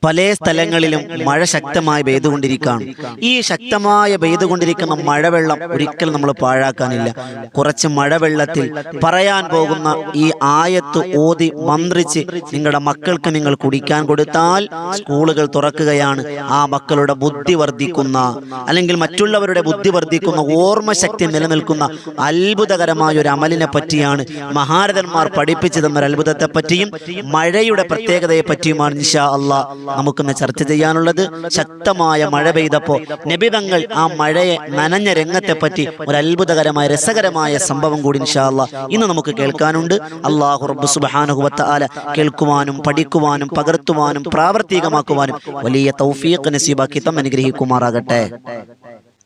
പല സ്ഥലങ്ങളിലും മഴ ശക്തമായി പെയ്തുകൊണ്ടിരിക്കുകയാണ്. ഈ ശക്തമായ പെയ്തുകൊണ്ടിരിക്കുന്ന മഴവെള്ളം ഒരിക്കലും നമ്മൾ പാഴാക്കാനില്ല. കുറച്ച് മഴവെള്ളത്തിൽ പറയാൻ പോകുന്ന ഈ ആയത്ത് ഓതി മന്ത്രിച്ച് നിങ്ങളുടെ മക്കൾക്ക് നിങ്ങൾ കുടിക്കാൻ കൊടുത്താൽ സ്കൂളുകൾ തുറക്കുകയാണ്. ആ മക്കളുടെ ബുദ്ധി വർദ്ധിക്കുന്ന, അല്ലെങ്കിൽ മറ്റുള്ളവരുടെ ബുദ്ധി വർദ്ധിക്കുന്ന, ഓർമ്മശക്തി നിലനിൽക്കുന്ന അത്ഭുതകരമായ ഒരു അമലിനെ പറ്റിയാണ് മഹാരഥന്മാർ പഠിപ്പിച്ചു തന്ന അത്ഭുതത്തെ പറ്റിയും മഴയുടെ പ്രത്യേകതയെ പറ്റിയുമാണ് ഇൻഷാ അല്ലാഹ് നമുക്കൊന്ന് ചർച്ച ചെയ്യാനുള്ളത്. ശക്തമായ മഴ പെയ്തപ്പോ നബിതങ്ങൾ ആ മഴയെ നനഞ്ഞ രംഗത്തെ പറ്റി ഒരു അത്ഭുതകരമായ രസകരമായ സംഭവം കൂടി ഇൻഷാ അല്ലാഹ് ഇന്ന് നമുക്ക് കേൾക്കാനുണ്ട്. അല്ലാഹു റബ്ബ് സുബ്ഹാനഹു വ തആല കേൾക്കുവാനും പഠിക്കുവാനും പകർത്തുവാനും പ്രാവർത്തികമാക്കുവാനും വലിയ തൗഫീഖ് നസീബാക്കി തം അനുഗ്രഹിക്കുമാറാകട്ടെ.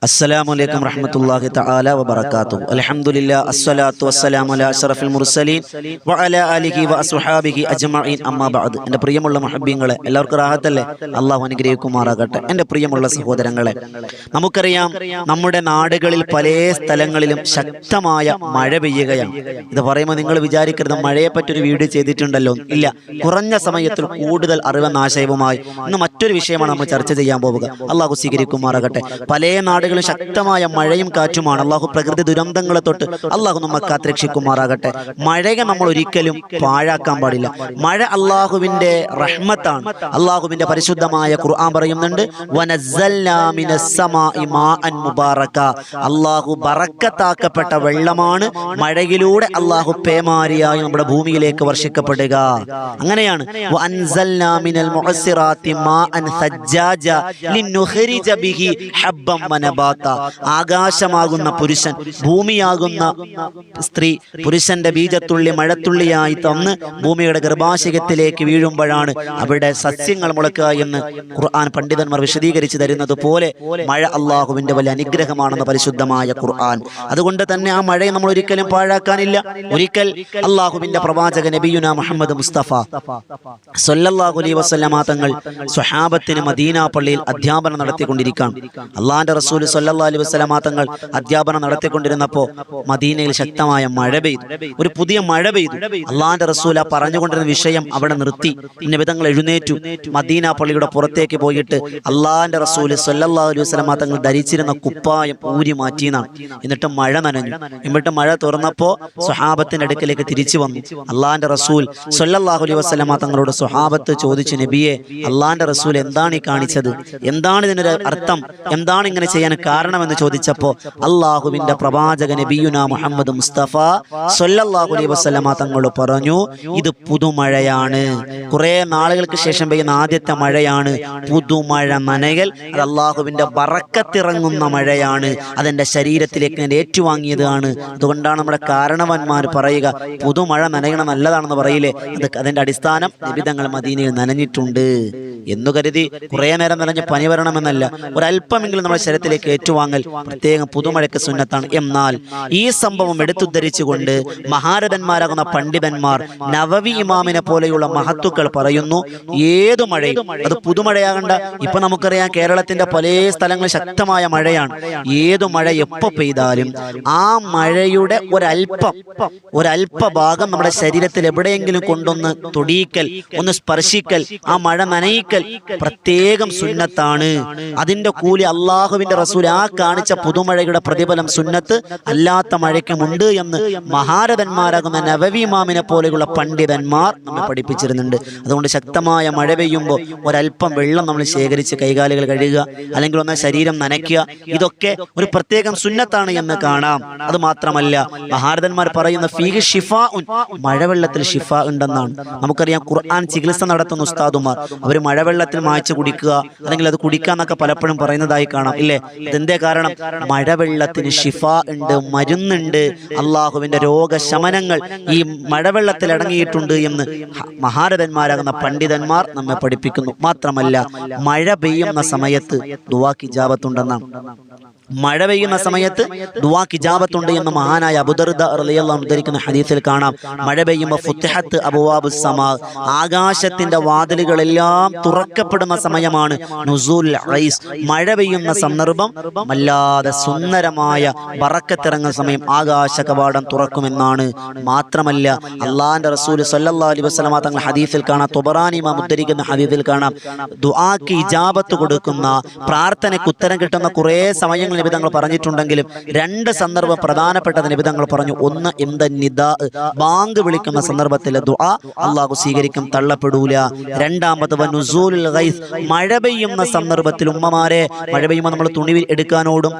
അസ്സലാമു അലൈക്കും റഹ്മത്തുള്ളാഹി തആല വബറകാതുഹു. അൽഹംദുലില്ലാഹി അസ്സലാത്തു വസ്സലാമു അലാ അഷ്റഫിൽ മുർസലീൻ വഅലാ ആലിഹി വഅസ്ഹാബിഹി അജ്മഈൻ അമ്മാ ബഅദ്. എൻ്റെ പ്രിയമുള്ള മുഹബ്ബീങ്ങളെ, എല്ലാവർക്കും റാഹത്തല്ലേ? അല്ലാഹു അനുഗ്രഹിക്കുമാറാകട്ടെ. എൻ്റെ പ്രിയമുള്ള സഹോദരങ്ങളെ, നമുക്കറിയാം നമ്മുടെ നാടുകളിൽ പല സ്ഥലങ്ങളിലും ശക്തമായ മഴ പെയ്യുകയാണ്. ഇത് പറയുമ്പോൾ നിങ്ങൾ വിചാരിക്കരുത് മഴയെപ്പറ്റി ഒരു വീഡിയോ ചെയ്തിട്ടുണ്ടല്ലോ. ഇല്ല, കുറഞ്ഞ സമയത്തിൽ കൂടുതൽ അറിവെന്ന ആശയവുമായി ഇന്ന് മറ്റൊരു വിഷയമാണ് നമ്മൾ ചർച്ച ചെയ്യാൻ പോവുക. അല്ലാഹു സ്വീകരിക്കുമാറാകട്ടെ. പല നാടുകളിൽ ശക്തമായ മഴയും കാറ്റുമാണ്. അള്ളാഹു പ്രകൃതി ദുരന്തങ്ങളെ തൊട്ട് അള്ളാഹു നമ്മെ കാത്തുരക്ഷിക്കുമാറാകട്ടെ. മഴയെ നമ്മൾ ഒരിക്കലും പാഴാക്കാൻ പാടില്ല. മഴ അള്ളാഹുവിന്റെ റഹ്മത്താണ്. അള്ളാഹുവിന്റെ പരിശുദ്ധമായ ഖുർആൻ പറയുന്നുണ്ട്, വനസ്സൽനാ മിനസ് സമാഇ മാഅൻ മുബാറക. അള്ളാഹു ബറക്കത്താക്കപ്പെട്ട വെള്ളമാണ് മഴയിലൂടെ അള്ളാഹു പേമാരിയായി നമ്മുടെ ഭൂമിയിലേക്ക് വർഷിക്കപ്പെടുക. അങ്ങനെയാണ് വഅൻസൽനാ മിനൽ മുഅസ്സിറാത്തി മാഅൻ സജ്ജാജ ലിനുഖ്രിജ ബിഹി ഹബ്ബൻ വനബാത. ആകാശമാകുന്ന പുരുഷൻ, ഭൂമിയാകുന്ന സ്ത്രീ പുരുഷന്റെ ബീജത്തുള്ളി മഴത്തുള്ളിയായി തന്ന് ഭൂമിയുടെ ഗർഭാശയത്തിലേക്ക് വീഴുമ്പോഴാണ് അവിടെ സസ്യങ്ങൾ മുളക്കുക എന്ന് ഖുർആൻ പണ്ഡിതന്മാർ വിശദീകരിച്ചു തരുന്നത് പോലെ മഴ അള്ളാഹുവിന്റെ വലിയ അനുഗ്രഹമാണെന്ന് പരിശുദ്ധമായ ഖുർആൻ. അതുകൊണ്ട് തന്നെ ആ മഴയെ നമ്മൾ ഒരിക്കലും പാഴാക്കാനില്ല. ഒരിക്കൽ അള്ളാഹുവിന്റെ പ്രവാചക നബിയുനാ മുഹമ്മദ് മുസ്തഫ സ്വല്ലല്ലാഹു അലൈഹി വസല്ലമ തങ്ങൾ സ്വഹാബത്തിന് മദീന പള്ളിയിൽ അധ്യാപനം നടത്തിക്കൊണ്ടിരിക്കുകയാണ്. അള്ളാന്റെ റസൂൽ സ്വല്ലല്ലാഹു അലൈഹി വസല്ലമ തങ്ങൾ അധ്യാപനം നടത്തിക്കൊണ്ടിരുന്നപ്പോൾ മദീനയിൽ ശക്തമായ മഴ പെയ്തു. ഒരു പുതിയ മഴ പെയ്തു. അള്ളാന്റെ റസൂൽ ആ പറഞ്ഞുകൊണ്ടിരുന്ന വിഷയം അവിടെ നിർത്തി. നബി തങ്ങൾ എഴുന്നേറ്റു മദീന പള്ളിയുടെ പുറത്തേക്ക് പോയിട്ട് അള്ളാന്റെ റസൂൽ സ്വല്ലല്ലാഹു അലൈഹി വസല്ലമ തങ്ങൾ ധരിച്ചിരുന്ന കുപ്പായം ഊരി മാറ്റിയെന്നാണ്. എന്നിട്ട് മഴ നനഞ്ഞു. എന്നിട്ട് മഴ തുറന്നപ്പോ സ്വഹാബത്തിന്റെ അടുക്കലേക്ക് തിരിച്ചു വന്നു. അള്ളാന്റെ റസൂൽ സ്വല്ലല്ലാഹു അലൈഹി വസല്ലമ തങ്ങളോട് സ്വഹാബത്ത് ചോദിച്ചു, നബിയെ, അള്ളാന്റെ റസൂൽ എന്താണ് ഈ കാണിച്ചത്? എന്താണ് ഇതിനൊരു അർത്ഥം? എന്താണ് ഇങ്ങനെ ചെയ്യാൻ കാരണമെന്ന് ചോദിച്ചപ്പോ അള്ളാഹുവിന്റെ പ്രവാചക നബിയുനാ മുഹമ്മദ് മുസ്തഫ സ്വല്ലല്ലാഹു അലൈഹി വസല്ലമ തങ്ങൾ പറഞ്ഞു, ഇത് പുതുമഴയാണ്. കുറെ നാളുകൾക്ക് ശേഷം പെയ്യുന്ന ആദ്യത്തെ മഴയാണ്. പുതുമഴ നനയൽ അത് അള്ളാഹുവിന്റെ ബറക്കത്തിറങ്ങുന്ന മഴയാണ്. അതെന്റെ ശരീരത്തിലേക്ക് ഞാൻ ഏറ്റുവാങ്ങിയതാണ്. അതുകൊണ്ടാണ് നമ്മുടെ കാരണവന്മാർ പറയുക, പുതുമഴ നനയണം നല്ലതാണെന്ന് പറയില്ലേ. അതിന്റെ അടിസ്ഥാനം നിബിധങ്ങൾ മദീനയിൽ നനഞ്ഞിട്ടുണ്ട് എന്നു കരുതി കുറെ നേരം നനഞ്ഞ് പനി വരണമെന്നല്ല. ഒരല്പമെങ്കിലും നമ്മുടെ ശരീരത്തിലേക്ക് ഏറ്റുവാങ്ങൽ പ്രത്യേകം പുതുമഴയ്ക്ക് സുന്നത്താണ്. എന്നാൽ ഈ സംഭവം എടുത്തുദ്ധരിച്ചുകൊണ്ട് മഹാരഥന്മാരാകുന്ന പണ്ഡിതന്മാർ നവവി ഇമാമിനെ പോലെയുള്ള മഹത്തുക്കൾ പറയുന്നു, ഏതു മഴയും അത് പുതുമഴയാകണ്ട. ഇപ്പൊ നമുക്കറിയാം കേരളത്തിന്റെ പല സ്ഥലങ്ങളിൽ ശക്തമായ മഴയാണ്. ഏതു മഴ എപ്പോ പെയ്താലും ആ മഴയുടെ ഒരല്പ ഭാഗം നമ്മുടെ ശരീരത്തിൽ എവിടെയെങ്കിലും കൊണ്ടൊന്ന് തൊടിയിക്കൽ, ഒന്ന് സ്പർശിക്കൽ, ആ മഴ നനയിക്കൽ പ്രത്യേകം സുന്നത്താണ്. അതിന്റെ കൂലി അള്ളാഹുവിന്റെ റസൂൽ ആ കാണിച്ച പുതുമഴയുടെ പ്രതിഫലം സുന്നത്ത് അല്ലാത്ത മഴയ്ക്കുമുണ്ട് എന്ന് മഹാരഥന്മാരാകുന്ന നവവി ഇമാമിനെ പോലെയുള്ള പണ്ഡിതന്മാർ നമ്മെ പഠിപ്പിച്ചിരുന്നുണ്ട്. അതുകൊണ്ട് ശക്തമായ മഴ പെയ്യുമ്പോൾ ഒരല്പം വെള്ളം നമ്മൾ ശേഖരിച്ച് കൈകാലുകൾ കഴുകുക, അല്ലെങ്കിൽ ഒന്ന് ശരീരം നനയ്ക്കുക. ഇതൊക്കെ ഒരു പ്രത്യേകം സുന്നത്താണ് എന്ന് കാണാം. അത് മാത്രമല്ല, മഹാരഥന്മാർ പറയുന്ന ഫീഹി ഷിഫാഉൻ, മഴവെള്ളത്തിൽ ഷിഫ ഉണ്ടെന്നാണ്. നമുക്കറിയാം ഖുർആൻ ചികിത്സ നടത്തുന്ന ഉസ്താദുമാർ അവർ മഴവെള്ളത്തിൽ മായ്ച്ചു കുടിക്കുക, അല്ലെങ്കിൽ അത് കുടിക്കാന്നൊക്കെ പലപ്പോഴും പറയുന്നതായി കാണാം, ഇല്ലേ? ഇതിന്റെ കാരണം മഴവെള്ളത്തിന് ഷിഫ ഉണ്ട്, മരുന്നുണ്ട്, അള്ളാഹുവിന്റെ രോഗശമനങ്ങൾ ഈ മഴവെള്ളത്തിൽ അടങ്ങിയിട്ടുണ്ട് എന്ന് മഹാരഥന്മാരാകുന്ന പണ്ഡിതന്മാർ നമ്മെ പഠിപ്പിക്കുന്നു. മാത്രമല്ല, മഴ പെയ്യുന്ന സമയത്ത് ദുആക്ക് ഇജാബത്തുണ്ടെന്നാണ്. മഴ പെയ്യുന്ന സമയത്ത് ദുആക്ക് ഇജാബത്തുണ്ട് എന്ന് മഹാനായ അബൂദർദ റളിയല്ലാഹു അൻഹു ഉദ്ധരിക്കുന്ന ഹദീസിൽ കാണാം. മഴ പെയ്യുമ്പോൾ ഫുത്തിഹത്ത് അബ്വാബുസ് സമാ, ആകാശത്തിന്റെ വാതിലുകളെല്ലാം തുറക്കപ്പെടുന്ന സമയമാണ് നുസൂൽ ഖൈസ്, മഴ പെയ്യുന്ന സന്ദർഭം. വല്ലാതെ സുന്ദരമായ ബറക്കത്തിറങ്ങുന്ന സമയം ആകാശ കവാടം തുറക്കുമെന്നാണ്. മാത്രമല്ല അള്ളാഹിന്റെ റസൂൽ സല്ലല്ലാഹു അലൈഹി വസല്ലമ തങ്ങൾ ഹദീസിൽ കാണാം, തൊബറാനി ഇമാം ഉദ്ധരിക്കുന്ന ഹദീസിൽ കാണാം, ദുആക്ക് ഇജാബത്ത് കൊടുക്കുന്ന, പ്രാർത്ഥനയ്ക്ക് ഉത്തരം കിട്ടുന്ന കുറേ സമയങ്ങൾ നബി തങ്ങൾ പറഞ്ഞിട്ടുണ്ടെങ്കിലും രണ്ട് സന്ദർഭം പ്രധാനപ്പെട്ടത് നബി തങ്ങൾ പറഞ്ഞു. ഒന്ന് ഇന്ദ നിദാ, ബാങ്ക് വിളിക്കുന്ന സന്ദർഭത്തിലെ ദുആ അല്ലാഹു സ്വീകരിക്കും, തള്ളപ്പെടൂല. രണ്ടാമത് വനുസൂലുൽ ഖൈസ്, മഴ പെയ്യുന്ന സന്ദർഭത്തിൽ ഉമ്മമാരെ, മഴ പെയ്യുമ്പോൾ നമ്മൾ തുണി എടുക്കാനോടും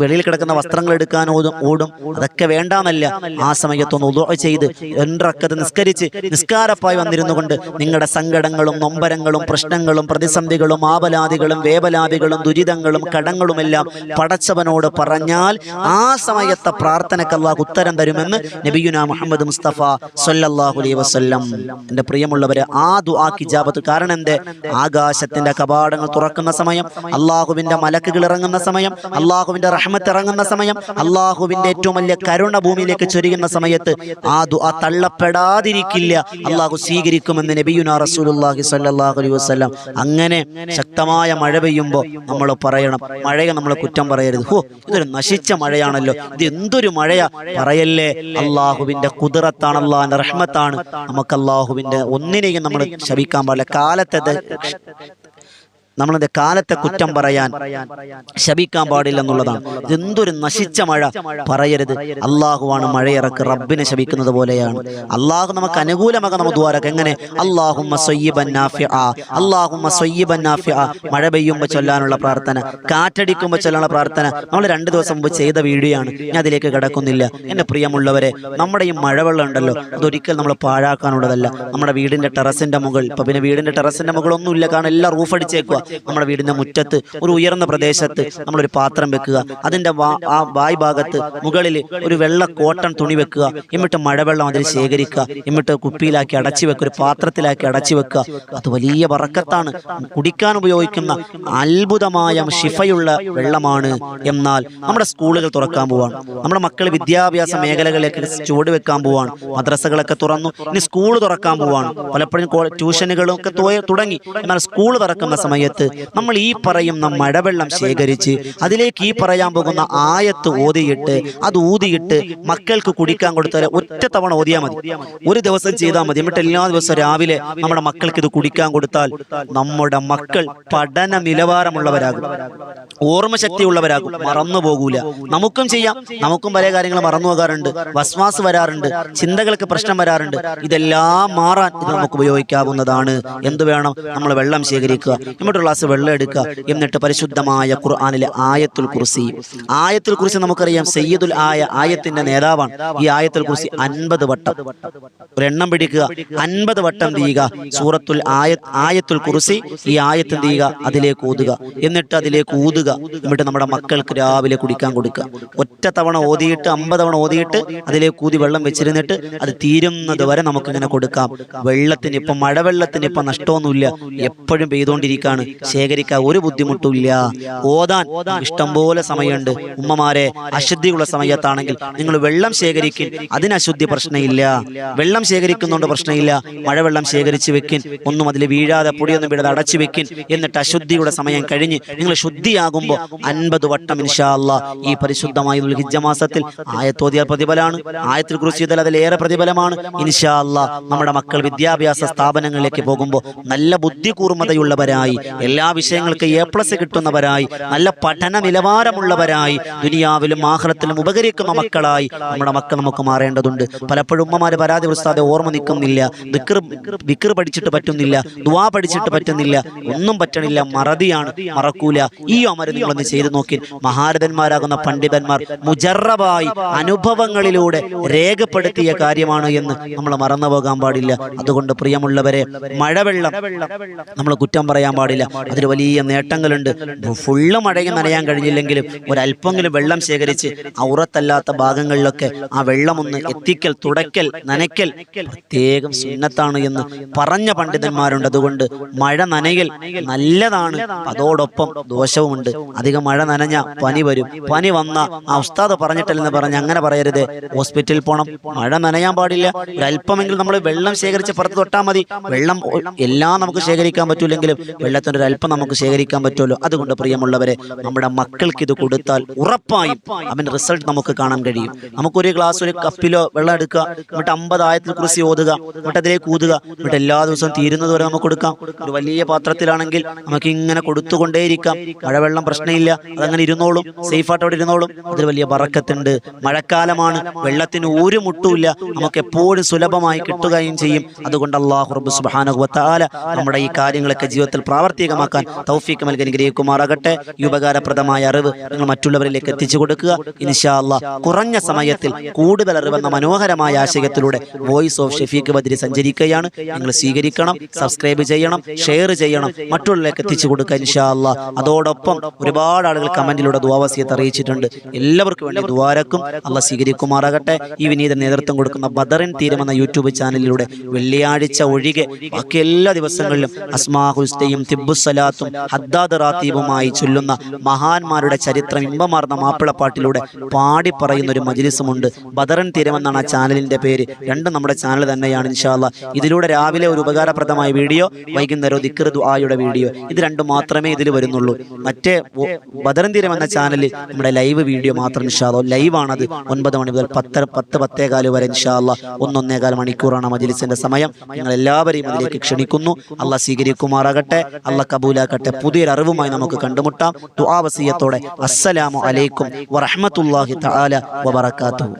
വെളിയിൽ കിടക്കുന്ന വസ്ത്രങ്ങൾ എടുക്കാനോടും അതൊക്കെ വേണ്ടാന്നല്ല. ആ സമയത്തൊന്ന് ഉദുഅ ചെയ്ത് 2 റക്അത്ത് നിസ്കരിച്ച് നിസ്കാരപ്പായി വന്നിരുന്നു കൊണ്ട് നിങ്ങളുടെ സങ്കടങ്ങളും നൊമ്പരങ്ങളും പ്രശ്നങ്ങളും പ്രതിസന്ധികളും ആപലാദികളും വേവലാദികളും ദുരിതങ്ങളും കടങ്ങളുമെല്ലാം പടച്ചവനോട് പറഞ്ഞാൽ ആ സമയത്തെ പ്രാർത്ഥനയ്ക്ക് അല്ലാഹു ഉത്തരം തരുമെന്ന് നബിയുനാ മുഹമ്മദ് മുസ്തഫ സ്വല്ലല്ലാഹു അലൈഹി വസല്ലം. എൻ്റെ പ്രിയമുള്ളവരെ, ആ ദുആക്ക് ഇജാബത്ത്. കാരണം എന്തേ? ആകാശത്തിന്റെ കവാടങ്ങൾ തുറക്കുന്ന സമയം, അള്ളാഹുവിന്റെ മലക്കുകൾ ഇറങ്ങുന്ന സമയം, അള്ളാഹുവിന്റെ റഹ്മത്ത് ഇറങ്ങുന്ന സമയം, അള്ളാഹുവിന്റെ ഏറ്റവും വലിയ കരുണ ഭൂമിയിലേക്ക് ചൊരിയുന്ന സമയത്ത് ആ ദുആ തള്ളപ്പെടാതിരിക്കില്ല, അള്ളാഹു സ്വീകരിക്കുമെന്ന് നബിയുനാ റസൂലുള്ളാഹി സ്വല്ലല്ലാഹു അലൈഹി വസല്ലം. അങ്ങനെ ശക്തമായ മഴ പെയ്യുമ്പോൾ നമ്മൾ പറയണം, മഴയെ നമ്മൾ കുറ്റം പറയരുത്. ഇതൊരു നശിച്ച മഴയാണല്ലോ, ഇത് എന്തൊരു മഴയാ പറയല്ലേ. അള്ളാഹുവിന്റെ ഖുദ്റത്താണ്, അള്ളാഹിന്റെ റഹ്മത്താണ്. നമുക്ക് അള്ളാഹുവിന്റെ ഒന്നിനെയും നമ്മൾ ശപിക്കാൻ പാടില്ല. നമ്മളത് കാലത്തെ കുറ്റം പറയാൻ, ശപിക്കാൻ പാടില്ല എന്നുള്ളതാണ്. ഇതെന്തൊരു നശിച്ച മഴ പറയരുത്. അള്ളാഹുവാണ് മഴയിറക്ക്, റബ്ബിനെ ശപിക്കുന്നത് പോലെയാണ്. അള്ളാഹു നമുക്ക് അനുകൂലമാകാൻ നമ്മൾ ദുആ എങ്ങനെ? അല്ലാഹുമ്മ സ്വയ്യിബൻ നാഫിഅ, അല്ലാഹുമ്മ സ്വയ്യിബൻ നാഫിഅ. മഴ പെയ്യുമ്പോൾ ചൊല്ലാനുള്ള പ്രാർത്ഥന, കാറ്റടിക്കുമ്പോൾ ചൊല്ലാനുള്ള പ്രാർത്ഥന നമ്മൾ 2 ദിവസം മുമ്പ് ചെയ്ത വീഡിയോ ആണ്, ഞാൻ അതിലേക്ക് കിടക്കുന്നില്ല. എൻ്റെ പ്രിയമുള്ളവരെ, നമ്മുടെ ഈ മഴവെള്ളം ഉണ്ടല്ലോ, അതൊരിക്കൽ നമ്മൾ പാഴാക്കാനുള്ളതല്ല. നമ്മുടെ വീടിന്റെ ടെറസിന്റെ മുകൾ, ഇപ്പൊ പിന്നെ വീടിന്റെ ടെറസിന്റെ മുകളൊന്നുമില്ല, കാരണം എല്ലാം റൂഫ് അടിച്ചേക്കുക. നമ്മുടെ വീടിന്റെ മുറ്റത്ത് ഒരു ഉയർന്ന പ്രദേശത്ത് നമ്മളൊരു പാത്രം വെക്കുക, അതിന്റെ ആ വായ് ഭാഗത്ത് മുകളിൽ ഒരു വെള്ള കോട്ടൺ തുണി വെക്കുക, എന്നിട്ട് മഴവെള്ളം അതിൽ ശേഖരിക്കുക, എന്നിട്ട് കുപ്പിയിലാക്കി അടച്ചു വെക്കുക, ഒരു പാത്രത്തിലാക്കി അടച്ചു വെക്കുക. അത് വലിയ ബറക്കത്താണ്, കുടിക്കാൻ ഉപയോഗിക്കുന്ന അത്ഭുതമായ ശിഫയുള്ള വെള്ളമാണ്. എന്നാൽ നമ്മുടെ സ്കൂളുകൾ തുറക്കാൻ പോവാണ്, നമ്മുടെ മക്കൾ വിദ്യാഭ്യാസ മേഖലകളിലേക്ക് ചുവട് വെക്കാൻ പോവാണ്, മദ്രസകളൊക്കെ തുറന്നു, ഇനി സ്കൂൾ തുറക്കാൻ പോവാണ്. പലപ്പോഴും ട്യൂഷനുകളും ഒക്കെ തുടങ്ങി. എന്നാൽ സ്കൂൾ തുറക്കുന്ന സമയത്ത് നമ്മൾ ഈ പറയുന്ന മഴവെള്ളം ശേഖരിച്ച് അതിലേക്ക് ഈ പറയാൻ പോകുന്ന ആയത്ത് ഓതിയിട്ട് അത് ഊതിയിട്ട് മക്കൾക്ക് കുടിക്കാൻ കൊടുത്താൽ ഒറ്റ തവണ ഓതിയാൽ മതി, ഒരു ദിവസം ചെയ്താൽ മതി. എന്നിട്ട് എല്ലാ ദിവസവും രാവിലെ നമ്മുടെ മക്കൾക്ക് ഇത് കുടിക്കാൻ കൊടുത്താൽ നമ്മുടെ മക്കൾ പഠന നിലവാരമുള്ളവരാകും, ഓർമ്മശക്തിയുള്ളവരാകും, മറന്നു പോകൂല. നമുക്കും ചെയ്യാം, നമുക്കും പല കാര്യങ്ങൾ മറന്നു പോകാറുണ്ട്, വസ്വാസ് വരാറുണ്ട്, ചിന്തകൾക്ക് പ്രശ്നം വരാറുണ്ട്. ഇതെല്ലാം മാറാൻ ഇത് നമുക്ക് ഉപയോഗിക്കാവുന്നതാണ്. എന്ത് വേണം? നമ്മൾ വെള്ളം ശേഖരിക്കുക, എന്നിട്ട് ഗ്ലാസ് വെള്ളം എടുക്കുക, എന്നിട്ട് പരിശുദ്ധമായ ഖുർആനിലെ ആയത്തുൽ കുർസി. ആയത്തുൽ കുർസി നമുക്കറിയാം, സയ്യിദുൽ ആയത്തിന്റെ നേതാവാണ്. ഈ ആയത്തുൽ കുർസി 50 വട്ടം, ഒരെണ്ണം പിടിക്കുക, 50 വട്ടം ചെയ്യുക. സൂറത്തുൽ ആയത്തുൽ കുർസി, ഈ ആയത്ത് ചെയ്യുക, അതിലേക്ക് ഊതുക, എന്നിട്ട് അതിലേക്ക് ഊതുക, എന്നിട്ട് നമ്മുടെ മക്കൾക്ക് രാവിലെ കുടിക്കാൻ കൊടുക്കുക. ഒറ്റ തവണ ഓതിയിട്ട് 50 തവണ ഓതിയിട്ട് അതിലേക്ക് ഊതി വെള്ളം വെച്ചിരുന്നിട്ട് അത് തീരുന്നത് വരെ നമുക്കിങ്ങനെ കൊടുക്കാം. വെള്ളത്തിന് ഇപ്പം, മഴവെള്ളത്തിന് ഇപ്പം നഷ്ടമൊന്നുമില്ല, എപ്പോഴും പെയ്തുകൊണ്ടിരിക്കുകയാണ്, ശേഖരിക്കാൻ ഒരു ബുദ്ധിമുട്ടില്ല. ഓതാൻ ഇഷ്ടംപോലെ സമയമുണ്ട്. ഉമ്മമാരെ, അശുദ്ധിയുള്ള സമയത്താണെങ്കിൽ നിങ്ങൾ വെള്ളം ശേഖരിക്കും, അതിന് അശുദ്ധി പ്രശ്നമില്ല. വെള്ളം ശേഖരിക്കുന്നുണ്ട് പ്രശ്നമില്ല, മഴവെള്ളം ശേഖരിച്ച് വെക്കിൻ, ഒന്നും അതിൽ വീഴാതെ പൊടിയൊന്നും വീഴാതെ അടച്ചു വെക്കിൻ. എന്നിട്ട് അശുദ്ധിയുടെ സമയം കഴിഞ്ഞ് നിങ്ങൾ ശുദ്ധിയാകുമ്പോൾ 50 വട്ടം ഇൻഷാ അല്ലാഹ് ഈ പരിശുദ്ധമായ ദുൽഹിജ്ജ മാസത്തിൽ ആയത്തോതിയ പ്രതിഫലമാണ്, ആയത്തിൽ കുറിച്ച് ചെയ്താൽ അതിലേറെ പ്രതിഫലമാണ്. ഇൻഷാ അല്ലാഹ് നമ്മുടെ മക്കൾ വിദ്യാഭ്യാസ സ്ഥാപനങ്ങളിലേക്ക് പോകുമ്പോൾ നല്ല ബുദ്ധി കൂർമ്മതയുള്ളവരായി, എല്ലാ വിഷയങ്ങൾക്ക് A+ കിട്ടുന്നവരായി, നല്ല പഠന നിലവാരമുള്ളവരായി, ദുനിയാവിലും ആഖിറത്തിലും ഉപകരിക്കുന്ന മക്കളായി നമ്മുടെ മക്കൾ നമുക്ക് മാറേണ്ടതുണ്ട്. പലപ്പോഴും ഉമ്മമാര് പരാതി ഉസ്താദെ ഓർമ്മ നിൽക്കുന്നില്ല, ദിക്ർ പഠിച്ചിട്ട് പറ്റുന്നില്ല, ദുആ പഠിച്ചിട്ട് പറ്റുന്നില്ല, ഒന്നും പറ്റണില്ല, മറതിയാണ്, മറക്കൂല. ഈ അമര് നിങ്ങളൊന്ന് ചെയ്തു നോക്കി. മഹാരഥന്മാരാകുന്ന പണ്ഡിതന്മാർ മുജറബായി അനുഭവങ്ങളിലൂടെ രേഖപ്പെടുത്തിയ കാര്യമാണ് എന്ന് നമ്മൾ മറന്നു പോകാൻ പാടില്ല. അതുകൊണ്ട് പ്രിയമുള്ളവരെ, മഴവെള്ളം നമ്മൾ കുറ്റം പറയാൻ പാടില്ല. അതിൽ വലിയ നേട്ടങ്ങളുണ്ട്. ഫുള്ള് മഴയും നനയാൻ കഴിഞ്ഞില്ലെങ്കിലും ഒരല്പമെങ്കിലും വെള്ളം ശേഖരിച്ച് ഔറത്തല്ലാത്ത ഭാഗങ്ങളിലൊക്കെ ആ വെള്ളമൊന്ന് എത്തിക്കൽ, തുടയ്ക്കൽ, നനയ്ക്കൽ പ്രത്യേകം സുന്നത്താണ് എന്ന് പറഞ്ഞ പണ്ഡിതന്മാരുണ്ട്. അതുകൊണ്ട് മഴ നനയൽ നല്ലതാണ്, അതോടൊപ്പം ദോഷവുമുണ്ട്. അധികം മഴ നനഞ്ഞ പനി വരും. പനി വന്ന ആ ഉസ്താദ് പറഞ്ഞിട്ടില്ലെന്ന് പറഞ്ഞ് അങ്ങനെ പറയരുത്. ഹോസ്പിറ്റലിൽ പോകണം, മഴ നനയാൻ പാടില്ല. ഒരല്പമെങ്കിലും നമ്മൾ വെള്ളം ശേഖരിച്ച് പുറത്ത് തൊട്ടാൽ മതി. വെള്ളം എല്ലാം നമുക്ക് ശേഖരിക്കാൻ പറ്റൂലെങ്കിലും വെള്ളത്തിൻ്റെ ഒരു അല്പം നമുക്ക് ശേഖരിക്കാൻ പറ്റുമല്ലോ. അതുകൊണ്ട് പ്രിയമുള്ളവരെ, നമ്മുടെ മക്കൾക്ക് ഇത് കൊടുത്താൽ ഉറപ്പായും അവൻ്റെ റിസൾട്ട് നമുക്ക് കാണാൻ കഴിയും. നമുക്കൊരു ഗ്ലാസ്, ഒരു കപ്പിലോ വെള്ളം എടുക്കുക, എന്നിട്ട് 50 ആയത്തിൽ കുറിച്ച് ഓതുക, എന്നിട്ട് അതിലേക്ക് ഊതുക, എന്നിട്ട് എല്ലാ ദിവസവും തീരുന്നത് വരെ നമുക്ക് കൊടുക്കാം. ഒരു വലിയ പാത്രത്തിലാണെങ്കിൽ നമുക്ക് ഇങ്ങനെ കൊടുത്തുകൊണ്ടേയിരിക്കാം. മഴവെള്ളം പ്രശ്നമില്ല, അതങ്ങനെ ഇരുന്നോളും, സേഫായിട്ട് അവിടെ ഇരുന്നോളും. അതിൽ വലിയ ബറക്കത്തുണ്ട്. മഴക്കാലമാണ്, വെള്ളത്തിന് ഒരു മുട്ടുമില്ല, നമുക്ക് എപ്പോഴും സുലഭമായി കിട്ടുകയും ചെയ്യും. അതുകൊണ്ട് അല്ലാഹു റബ്ബ് സുബ്ഹാനഹു വ തആല നമ്മുടെ ഈ കാര്യങ്ങളൊക്കെ ജീവിതത്തിൽ പ്രാവർത്തികമാക്കാൻ തൗഫീഖ് നൽകി അനുഗ്രഹിക്കുമാറാകട്ടെ. ഈ ഉപകാരപ്രദമായ അറിവ് നിങ്ങൾ മറ്റുള്ളവരിലേക്ക് എത്തിച്ചു കൊടുക്കുക. ഇൻഷാ അല്ലാഹ് കുറഞ്ഞ സമയത്തിൽ കൂടുതൽ അറിവെന്ന മനോഹരമായ ആശയത്തിലൂടെ വോയിസ് ഓഫ് ഷഫീഖ് ബദ്രി സഞ്ചരിക്കുകയാണ്. നിങ്ങൾ സ്വീകരിക്കണം, സബ്സ്ക്രൈബ് ചെയ്യണം, ഷെയർ ചെയ്യണം, മറ്റുള്ളവരിലേക്ക് എത്തിച്ചു കൊടുക്കുക ഇൻഷാ അല്ലാഹ്. അതോടൊപ്പം ഒരുപാട് ആളുകൾ കമന്റിലൂടെ ദുആ വസിയത്ത് അറിയിച്ചിട്ടുണ്ട്. എല്ലാവർക്കും വേണ്ടി ദുആരക്കും അല്ലാഹ് സ്വീകരിക്കുമാറാകട്ടെ. ഈ വിനീത നേതൃത്വം കൊടുക്കുന്ന ബദറിൻ തീരം എന്ന യൂട്യൂബ് ചാനലിലൂടെ വെള്ളിയാഴ്ച ഒഴികെ ബാക്കി എല്ലാ ദിവസങ്ങളിലും അസ്മാഉൽ ഹുസ്നയും തിബ്ബുസ്സലാത്തും ഹദ്ദാദ് റാത്തീബുമായി ചൊല്ലുന്ന മഹാന്മാരുടെ ചരിത്രം ഇമ്പമാർന്ന മാപ്പിളപ്പാട്ടിലൂടെ പാടി പറയുന്ന ഒരു മജ്ലിസുമുണ്ട്. ബദറിൻ തീരം എന്നാണ് ആ ചാനലിന്റെ പേര്. രണ്ടും നമ്മുടെ ചാനൽ തന്നെയാണ് ഇൻഷാ അല്ലാഹ്. ഇതിലൂടെ രാവിലെ ഒരു ഉപകാരപ്രദമായ വീഡിയോ, വൈകുന്നേരം ദിക്ർ ദുആയുടെ വീഡിയോ, ഇത് രണ്ടും മാത്രമേ ഇതിൽ വരുന്നുള്ളൂ. മറ്റേ ബദറിൻ തീരം എന്ന ചാനലിൽ നമ്മുടെ ലൈവ് വീഡിയോ മാത്രം ഇൻഷാ അല്ലാഹ്. ലൈവാണത് 9 മണി മുതൽ 10-10:15 വരെ ഇൻഷാ അല്ലാഹ്. 1-1.25 മണിക്കൂറാണ് മജ്ലിസിന്റെ സമയം. നിങ്ങൾ എല്ലാവരെയും അതിലേക്ക് ക്ഷണിക്കുന്നു. അല്ലാഹ് സ്വീകരിക്കുമാറാകട്ടെ, അല്ലാഹ് കബൂലാക്കട്ടെ. പുതിയൊരു അറിവുമായി നമുക്ക് കണ്ടുമുട്ടാം. ദുആ വസിയത്തോടെ അസ്സലാമു അലൈക്കും വറഹ്മത്തുള്ളാഹി തആല വബറകാതുഹു.